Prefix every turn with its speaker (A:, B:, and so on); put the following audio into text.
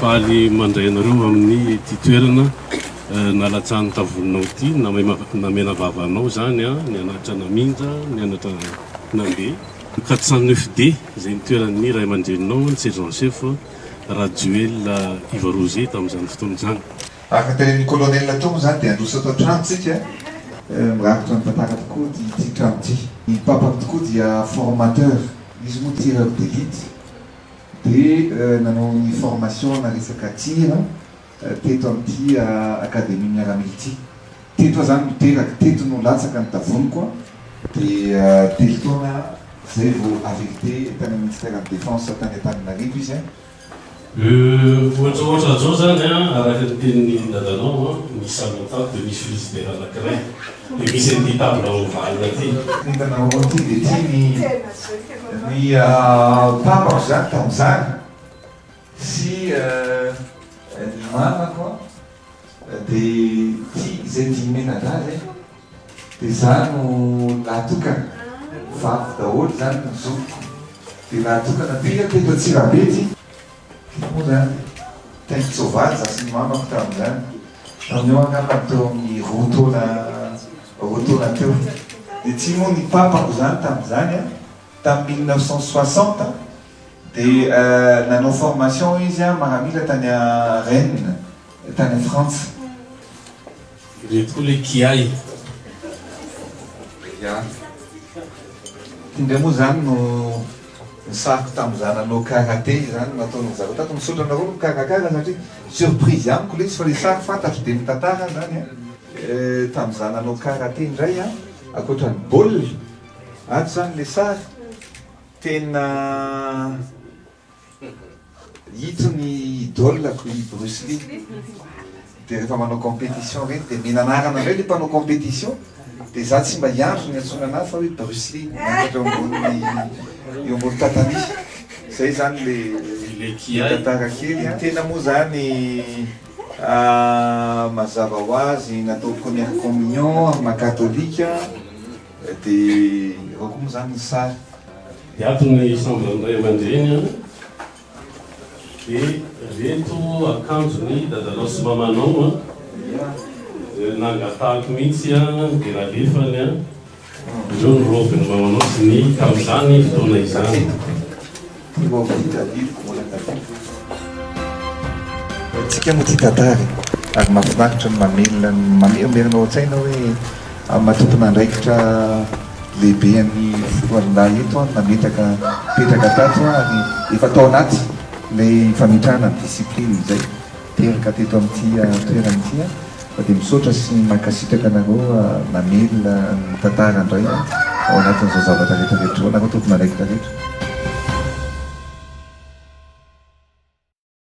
A: faly mandray anareo amin'ny ty toerana nalatsahny tavoninao ty namena vavanao zany a nianatra naminja nianatra nambe 409D zay nitoeran'ny ray aman-dreninao ny sergent chef Raduel Iva Roger tamin'izany fotoana zany.
B: Araka tenen'ny colonel Tongo zany dia androso atao trano tsika mirakitra ny tantara tokoa ty trano ty. Ny papako tokoa dia formateur, izy moa tireur d'élite dia nanao ny formation na resaka tira teto amin'ity akademie miaramila ity. Teto zany miteraka, teto no latsaka ny tavony koa dia telo taona zay vao affecté tany ministère de défense tany Antananarivo izy.
A: Ohatrohatra zao zany araka ny tenin'ny dadanao misy avantage de misy frigidaire anankiray dia misy an'ity table ovalina ty.
B: Hitanao ty dia ty ny papako zany tamin'izany sy ny mamako dia ty zay dimenadà zay dia za no nahatokana vavy daholo zany ny zokiko dia nahatokana tena teto Antsirabe ty moa zany taingy tsovaly za sy ny mamako tamin'izany tamin'eo angamba teo amin'ny roa taona teo dia ty moa ny papako zany tamin'izany tamin'ny 1960 dia nanao formation izy maramila tany a Rennes tany a France.
A: Reto koa le kiay
B: tindray moa zany no nisariko tamin'izany nanao karaté zany nataon'ny zareo tato misaotra anareo no karakara satria surprise amiko le izy fa le sary fantatro dia mitantara zany tamin'izany nanao karaté indray akoatran'ny baolina ato zany le sary tena hito ny idolako i Bruce Lee dia rehefa manao compétition reny dia minanarana indray le mpanao compétition dia za tsy mba hiandro ny antsona anazy fa hoe Bruce Lee eo ambony tatany zay zany le tantara kely tena moa zany mazava ho azy natao première communion amin'ny makatolika dia eo koa moa zany ny sary
A: dia ato ny sambandray aman-dreny dia reto akanjony dadanao sy mamanao nangatahako mihitsy dia ralefany ireo ny robiny mamanao sy ny tamin'izany fotoana izany.
B: Tsika moa ty tantary ary mahafinaritra ny mamelomelinao an-tsaina hoe matompona andraikitra lehibe an'ny foloalindahy eto napetraka tato ary efa tao anaty le famitrahana ny discipline izay teraka teto amin'ity toeran'ity dia misaotra sy mankasitraka anareo namelona ny tantara indray ao anatin'izao zavatra rehetrarehetra anareo tompona andraikitra rehetra.